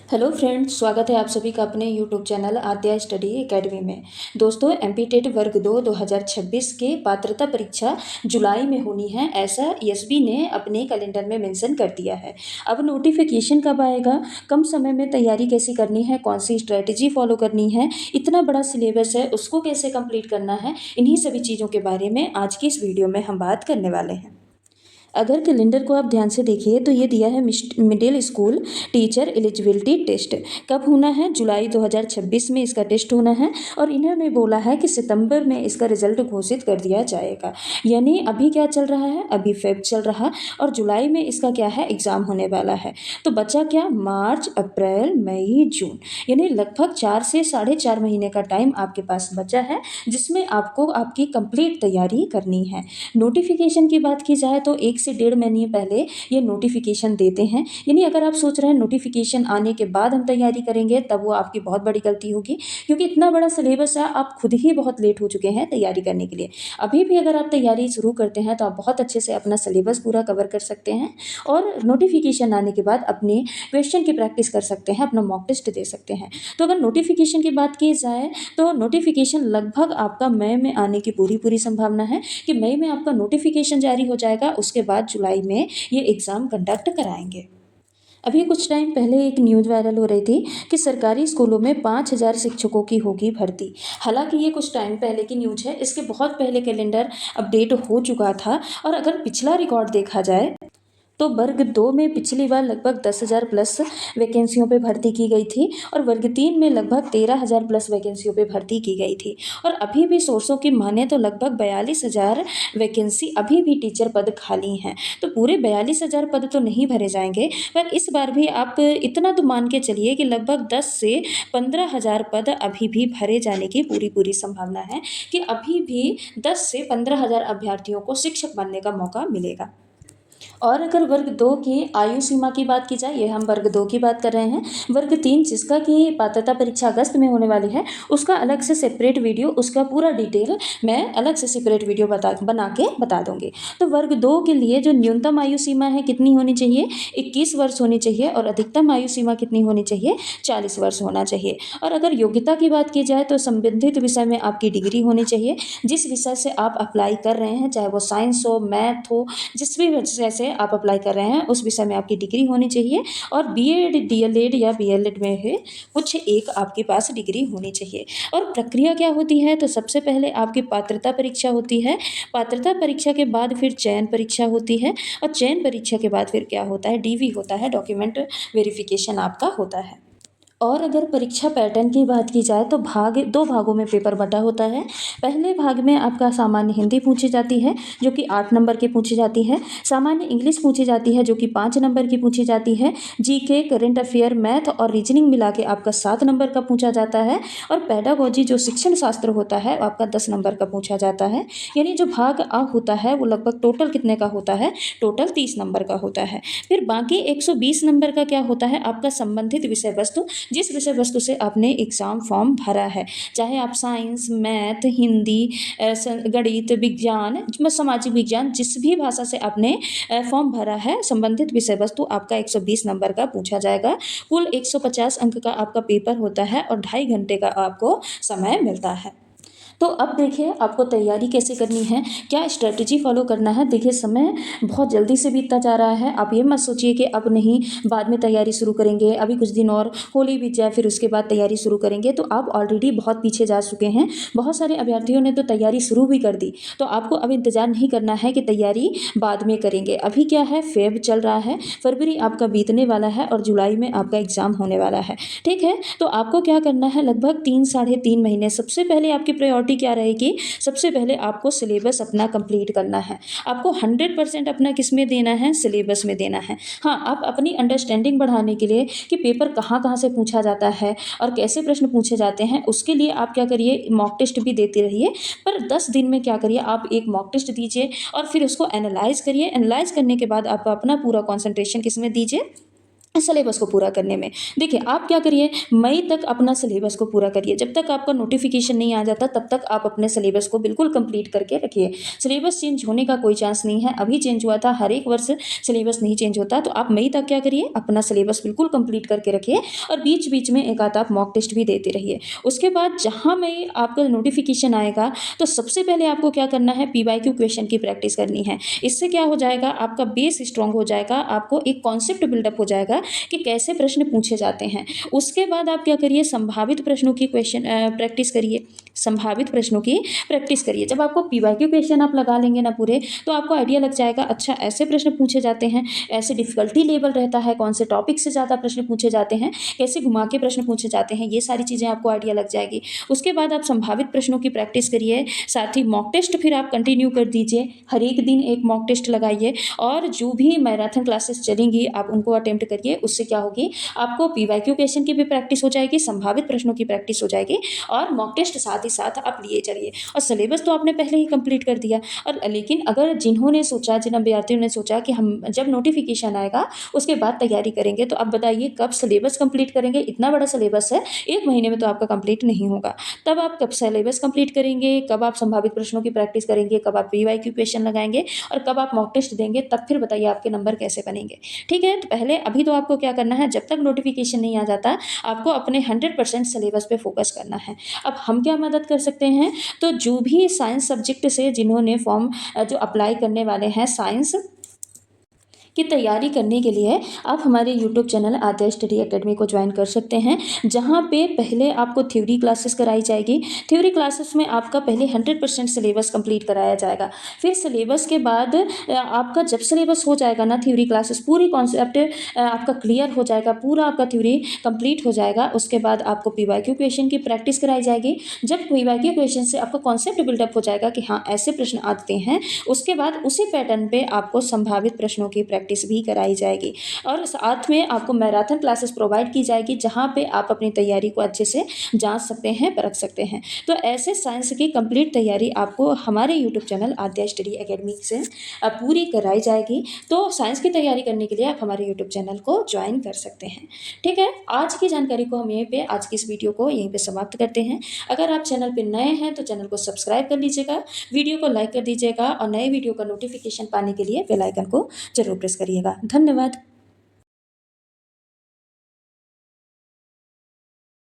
Hello friends, स्वागत है आप सभी का अपने यूट्यूब चैनल आद्या स्टडी एकेडमी में। दोस्तों, एमपी टेट वर्ग 2 2026 के पात्रता परीक्षा जुलाई में होनी है, ऐसा एसबी ने अपने कैलेंडर में मेंशन कर दिया है। अब नोटिफिकेशन कब आएगा, कम समय में तैयारी कैसी करनी है, कौन सी स्ट्रेटजी फॉलो करनी है, इतना बड़ा सिलेबस है उसको कैसे कंप्लीट करना है, इन्हीं सभी चीज़ों के बारे में आज की इस वीडियो में हम बात करने वाले हैं। अगर कैलेंडर को आप ध्यान से देखिए तो ये दिया है middle school teacher eligibility test. कब होना है? जुलाई 2026 में इसका टेस्ट होना है और इन्होंने बोला है कि सितंबर में इसका रिजल्ट घोषित कर दिया जाएगा। यानी अभी क्या चल रहा है, अभी फेब चल रहा और जुलाई में इसका क्या है, एग्ज़ाम होने वाला है। तो बचा क्या? मार्च, अप्रैल, मई, जून, यानी लगभग 4 से 4.5 महीने का टाइम आपके पास बचा है, जिसमें आपको आपकी कंप्लीट तैयारी करनी है। नोटिफिकेशन की बात की जाए तो 1 से 1.5 महीने पहले ये नोटिफिकेशन देते हैं। यानी अगर आप सोच रहे हैं नोटिफिकेशन आने के बाद हम तैयारी करेंगे, तब वो आपकी बहुत बड़ी गलती होगी, क्योंकि इतना बड़ा सिलेबस है, आप खुद ही बहुत लेट हो चुके हैं तैयारी करने के लिए। अभी भी अगर आप तैयारी शुरू करते हैं तो आप बहुत अच्छे से अपना सिलेबस पूरा कवर कर सकते हैं और नोटिफिकेशन आने के बाद अपने क्वेश्चन की प्रैक्टिस कर सकते हैं, अपना मॉक टेस्ट दे सकते हैं। तो अगर नोटिफिकेशन की बात की जाए तो नोटिफिकेशन लगभग आपका मई में आने की पूरी पूरी संभावना है कि मई में आपका नोटिफिकेशन जारी हो जाएगा। उसके बाद जुलाई में ये एग्ज़ाम कंडक्ट कराएंगे। अभी कुछ टाइम पहले एक न्यूज़ वायरल हो रही थी कि सरकारी स्कूलों में 5,000 शिक्षकों की होगी भर्ती। हालांकि ये कुछ टाइम पहले की न्यूज़ है, इसके बहुत पहले कैलेंडर अपडेट हो चुका था। और अगर पिछला रिकॉर्ड देखा जाए तो वर्ग 2 में पिछली बार लगभग 10,000 प्लस वैकेंसियों पे भर्ती की गई थी और वर्ग 3 में लगभग 13,000 प्लस वैकेंसियों पे भर्ती की गई थी। और अभी भी सोर्सों की माने तो लगभग 42,000 वैकेंसी अभी भी टीचर पद खाली हैं। तो पूरे 42,000 पद तो नहीं भरे जाएंगे, पर इस बार भी आप इतना तो मान के चलिए कि लगभग 10 से 15,000 पद अभी भी भरे जाने की पूरी पूरी संभावना है कि अभी भी 10 से 15,000 अभ्यर्थियों को शिक्षक बनने का मौका मिलेगा। और अगर वर्ग 2 की आयु सीमा की बात की जाए, ये हम वर्ग 2 की बात कर रहे हैं। वर्ग 3 जिसका कि पात्रता परीक्षा अगस्त में होने वाली है, उसका अलग से सेपरेट वीडियो, उसका पूरा डिटेल मैं अलग से सेपरेट वीडियो बना के बता दूंगी। तो वर्ग 2 के लिए जो न्यूनतम आयु सीमा है कितनी होनी चाहिए? 21 वर्ष होनी चाहिए और अधिकतम आयु सीमा कितनी होनी चाहिए? 40 वर्ष होना चाहिए। और अगर योग्यता की बात की जाए तो संबंधित विषय में आपकी डिग्री होनी चाहिए। जिस विषय से आप अप्लाई कर रहे हैं, चाहे वो साइंस हो, मैथ हो, जिस भी विषय से आप अप्लाई कर रहे हैं उस विषय में आपकी डिग्री होनी चाहिए। और बीएड, डीएलएड या बीएलएड में है कुछ एक आपके पास डिग्री होनी चाहिए। और प्रक्रिया क्या होती है? तो सबसे पहले आपकी पात्रता परीक्षा होती है। पात्रता परीक्षा के बाद फिर चयन परीक्षा होती है और चयन परीक्षा के बाद फिर क्या होता है? डीवी होता है, डॉक्यूमेंट वेरिफिकेशन आपका होता है। और अगर परीक्षा पैटर्न की बात की जाए तो 2 भागों में पेपर बटा होता है। पहले भाग में आपका सामान्य हिंदी पूछी जाती है, जो कि 8 नंबर की पूछी जाती है। सामान्य इंग्लिश पूछी जाती है, जो कि 5 नंबर की पूछी जाती है। जीके, करंट अफेयर, मैथ और रीजनिंग मिला के आपका 7 नंबर का पूछा जाता है। और पेडागोजी जो शिक्षण शास्त्र होता है आपका 10 नंबर का पूछा जाता है। यानी जो भाग आ होता है वो लगभग टोटल कितने का होता है? टोटल 30 नंबर का होता है। फिर बाकी 120 नंबर का क्या होता है? आपका संबंधित विषय वस्तु, जिस विषय वस्तु से आपने एग्ज़ाम फॉर्म भरा है, चाहे आप साइंस, मैथ, हिंदी, गणित, विज्ञान, सामाजिक विज्ञान, जिस भी भाषा से आपने फॉर्म भरा है, संबंधित विषय वस्तु आपका 120 नंबर का पूछा जाएगा। कुल 150 अंक का आपका पेपर होता है और 2.5 घंटे का आपको समय मिलता है। तो अब देखिए आपको तैयारी कैसे करनी है, क्या स्ट्रेटजी फॉलो करना है। देखिए समय बहुत जल्दी से बीतता जा रहा है। आप ये मत सोचिए कि अब नहीं, बाद में तैयारी शुरू करेंगे, अभी कुछ दिन और होली बीत जाए फिर उसके बाद तैयारी शुरू करेंगे, तो आप ऑलरेडी बहुत पीछे जा चुके हैं। बहुत सारे अभ्यर्थियों ने तो तैयारी शुरू भी कर दी। तो आपको अब इंतजार नहीं करना है कि तैयारी बाद में करेंगे। अभी क्या है, फेब चल रहा है, फरवरी आपका बीतने वाला है और जुलाई में आपका एग्ज़ाम होने वाला है। ठीक है, तो आपको क्या करना है, लगभग 3 साढ़े 3 महीने सबसे पहले आपकी प्रायोरिटी क्या रहेगी? सबसे पहले आपको सिलेबस अपना कंप्लीट करना है। आपको 100% अपना किस में देना है? सिलेबस में देना है। हाँ, आप अपनी अंडरस्टैंडिंग बढ़ाने के लिए कि पेपर कहाँ कहाँ से पूछा जाता है और कैसे प्रश्न पूछे जाते हैं, उसके लिए आप क्या करिए, मॉक टेस्ट भी देते रहिए। पर 10 दिन में क्या करिए, आप एक मॉक टेस्ट दीजिए और फिर उसको एनालाइज करिए। एनालाइज करने के बाद आप अपना पूरा कॉन्सेंट्रेशन किस में दीजिए? सिलेबस को पूरा करने में। देखिए, आप क्या करिए, मई तक अपना सिलेबस को पूरा करिए। जब तक आपका नोटिफिकेशन नहीं आ जाता तब तक आप अपने सिलेबस को बिल्कुल कंप्लीट करके रखिए। सिलेबस चेंज होने का कोई चांस नहीं है, अभी चेंज हुआ था, हर एक वर्ष सिलेबस नहीं चेंज होता। तो आप मई तक क्या करिए, अपना सिलेबस बिल्कुल कंप्लीट करके रखिए और बीच बीच में एक आध आप मॉक टेस्ट भी देते रहिए। उसके बाद जहाँ मई आपका नोटिफिकेशन आएगा तो सबसे पहले आपको क्या करना है, पीवाईक्यू क्वेश्चन की प्रैक्टिस करनी है। इससे क्या हो जाएगा, आपका बेस स्ट्रांग हो जाएगा, आपको एक कॉन्सेप्ट बिल्डअप हो जाएगा कि कैसे प्रश्न पूछे जाते हैं। उसके बाद आप क्या करिए, संभावित प्रश्नों की क्वेश्चन प्रैक्टिस करिए। संभावित प्रश्नों की प्रैक्टिस करिए। जब आपको पीवाईक्यू क्वेश्चन आप लगा लेंगे ना पूरे, तो आपको आइडिया लग जाएगा, अच्छा ऐसे प्रश्न पूछे जाते हैं, ऐसे डिफिकल्टी लेवल रहता है, कौन से टॉपिक से ज़्यादा प्रश्न पूछे जाते हैं, कैसे घुमा के प्रश्न पूछे जाते हैं, ये सारी चीज़ें आपको आइडिया लग जाएगी। उसके बाद आप संभावित प्रश्नों की प्रैक्टिस करिए, साथ ही मॉक टेस्ट फिर आप कंटिन्यू कर दीजिए। हर एक दिन एक मॉक टेस्ट लगाइए और जो भी मैराथन क्लासेस चलेंगी आप उनको अटेम्प्ट करिए। उससे क्या होगी, आपको पीवाईक्यू क्वेश्चन की भी प्रैक्टिस हो जाएगी, संभावित प्रश्नों की प्रैक्टिस हो जाएगी और मॉक टेस्ट साथ ही साथ आप लिए चलिए। और सिलेबस तो आपने पहले ही कंप्लीट कर दिया। और लेकिन अगर जिन्होंने सोचा, जिन अभ्यर्थियों ने सोचा कि हम जब नोटिफिकेशन आएगा उसके बाद तैयारी करेंगे, तो अब बताइए कब सिलेबस कंप्लीट करेंगे। इतना बड़ा सिलेबस है, एक महीने में तो आपका कंप्लीट नहीं होगा। तब आप कब सिलेबस कंप्लीट करेंगे, कब आप संभावित प्रश्नों की प्रैक्टिस करेंगे, कब आप पीवाईक्यू क्वेश्चन लगाएंगे और कब आप मॉक टेस्ट देंगे, तब फिर बताइए आपके नंबर कैसे बनेंगे। ठीक है, तो पहले अभी तो आपको क्या करना है, जब तक नोटिफिकेशन नहीं आ जाता आपको अपने 100% सिलेबस पे फोकस करना है। अब हम क्या मदद कर सकते हैं, तो जो भी साइंस सब्जेक्ट से जिन्होंने फॉर्म जो अप्लाई करने वाले हैं साइंस की तैयारी करने के लिए, आप हमारे यूट्यूब चैनल आद्या स्टडी एकेडमी को ज्वाइन कर सकते हैं, जहां पे पहले आपको थ्योरी क्लासेस कराई जाएगी। थ्योरी क्लासेस में आपका पहले 100% सिलेबस कंप्लीट कराया जाएगा। फिर सिलेबस के बाद आपका जब सिलेबस हो जाएगा ना, थ्योरी क्लासेस पूरी कॉन्सेप्ट आपका क्लियर हो जाएगा, पूरा आपका थ्योरी कंप्लीट हो जाएगा। उसके बाद आपको पीवाईक्यू क्वेश्चन की प्रैक्टिस कराई जाएगी। जब पीवाईक्यू क्वेश्चन से आपका कॉन्सेप्ट बिल्डअप हो जाएगा कि हाँ ऐसे प्रश्न आते हैं, उसके बाद उसी पैटर्न पे आपको संभावित प्रश्नों की प्रैक्टिस भी कराई जाएगी और साथ में आपको मैराथन क्लासेस प्रोवाइड की जाएगी, जहां पे आप अपनी तैयारी को अच्छे से जांच सकते हैं, परख सकते हैं। तो ऐसे साइंस की कंप्लीट तैयारी आपको हमारे यूट्यूब चैनल आद्या स्टडी एकेडमी से पूरी कराई जाएगी। तो साइंस की तैयारी करने के लिए आप हमारे यूट्यूब चैनल को ज्वाइन कर सकते हैं। ठीक है, आज की जानकारी को हम यहीं पे, आज की इस वीडियो को यहीं पे समाप्त करते हैं। अगर आप चैनल पर नए हैं तो चैनल को सब्सक्राइब कर लीजिएगा, वीडियो को लाइक कर दीजिएगा और नए वीडियो का नोटिफिकेशन पाने के लिए बेल आइकन को जरूर प्रेस करिएगा। धन्यवाद।